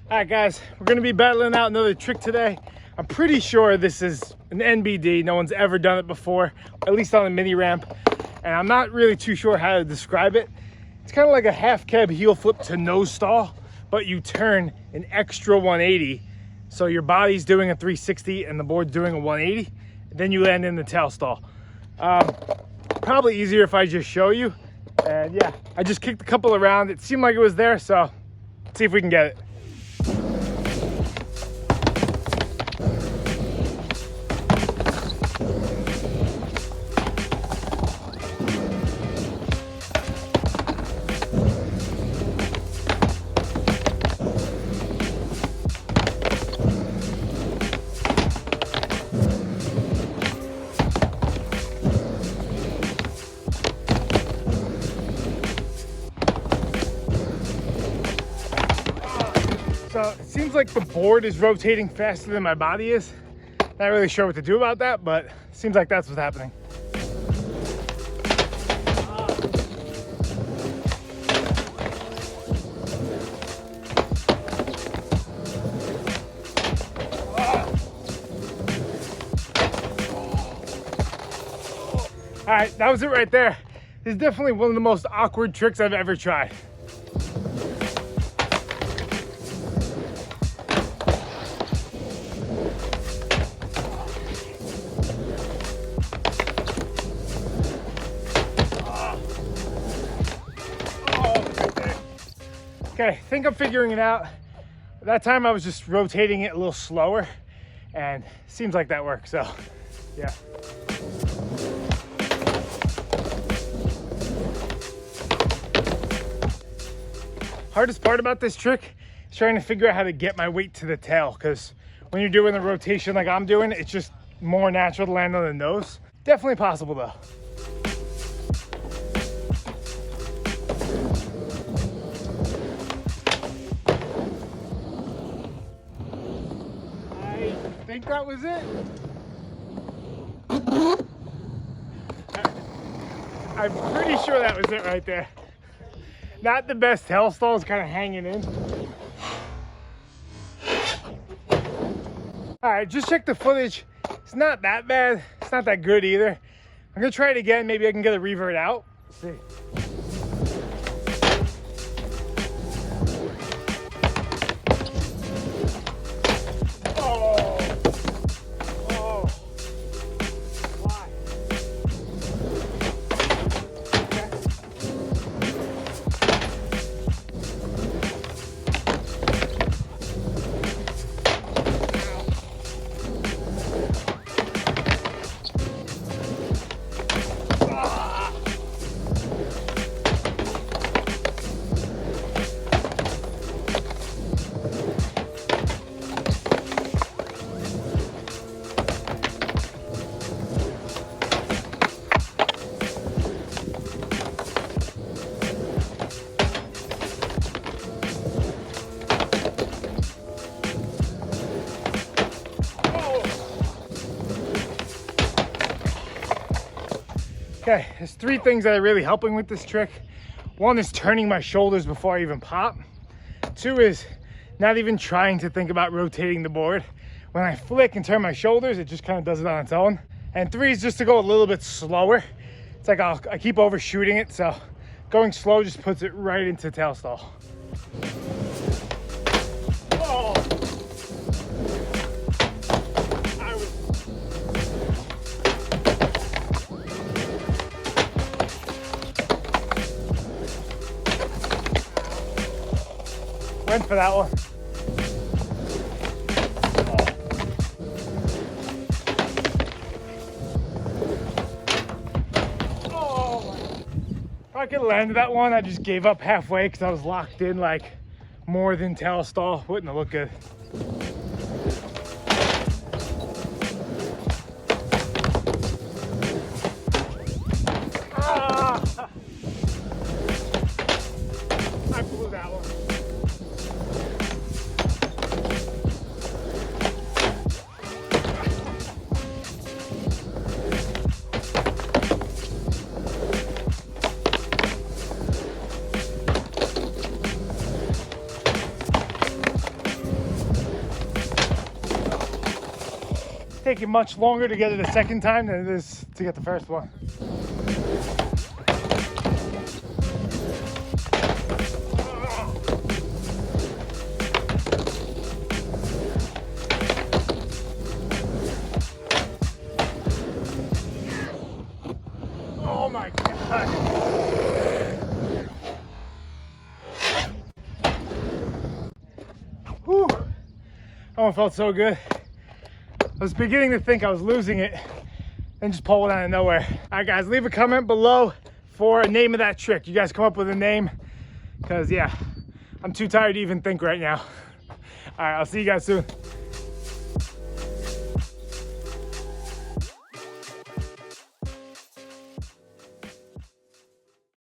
All right, guys, we're gonna be battling out another trick today. I'm pretty sure this is an NBD. No one's ever done it before, at least on a mini ramp. And I'm not really too sure how to describe it. It's kind of like a half cab heel flip to nose stall, but you turn an extra 180. So your body's doing a 360 and the board's doing a 180. And then you land in the tail stall. Probably easier if I just show you. And yeah, I just kicked a couple around. It seemed like it was there, so let's see if we can get it. So it seems like the board is rotating faster than my body is. Not really sure what to do about that, but it seems like that's what's happening. All right, that was it right there. This is definitely one of the most awkward tricks I've ever tried. Okay, I think I'm figuring it out. That time I was just rotating it a little slower and seems like that works, so yeah. Hardest part about this trick is trying to figure out how to get my weight to the tail, because when you're doing the rotation like I'm doing, it's just more natural to land on the nose. Definitely possible though. I think that was it. I'm pretty sure that was it right there. Not the best tail stall, is kind of hanging in. All right, just check the footage. It's not that bad. It's not that good either. I'm gonna try it again. Maybe I can get a revert out. Let's see. Okay, there's three things that are really helping with this trick. One is turning my shoulders before I even pop. Two is not even trying to think about rotating the board. When I flick and turn my shoulders, it just kind of does it on its own. And three is just to go a little bit slower. It's like I keep overshooting it, so going slow just puts it right into tail stall. Oh. Went for that one. Oh. If I could land that one, I just gave up halfway because I was locked in like more than tail stall. Wouldn't have looked good. I blew that one. taking much longer to get it a second time than it is to get the first one. Oh my God. Whew. That one felt so good. I was beginning to think I was losing it and just pull it out of nowhere. All right, guys, leave a comment below for a name of that trick. You guys come up with a name, because yeah, I'm too tired to even think right now. All right, I'll see you guys soon.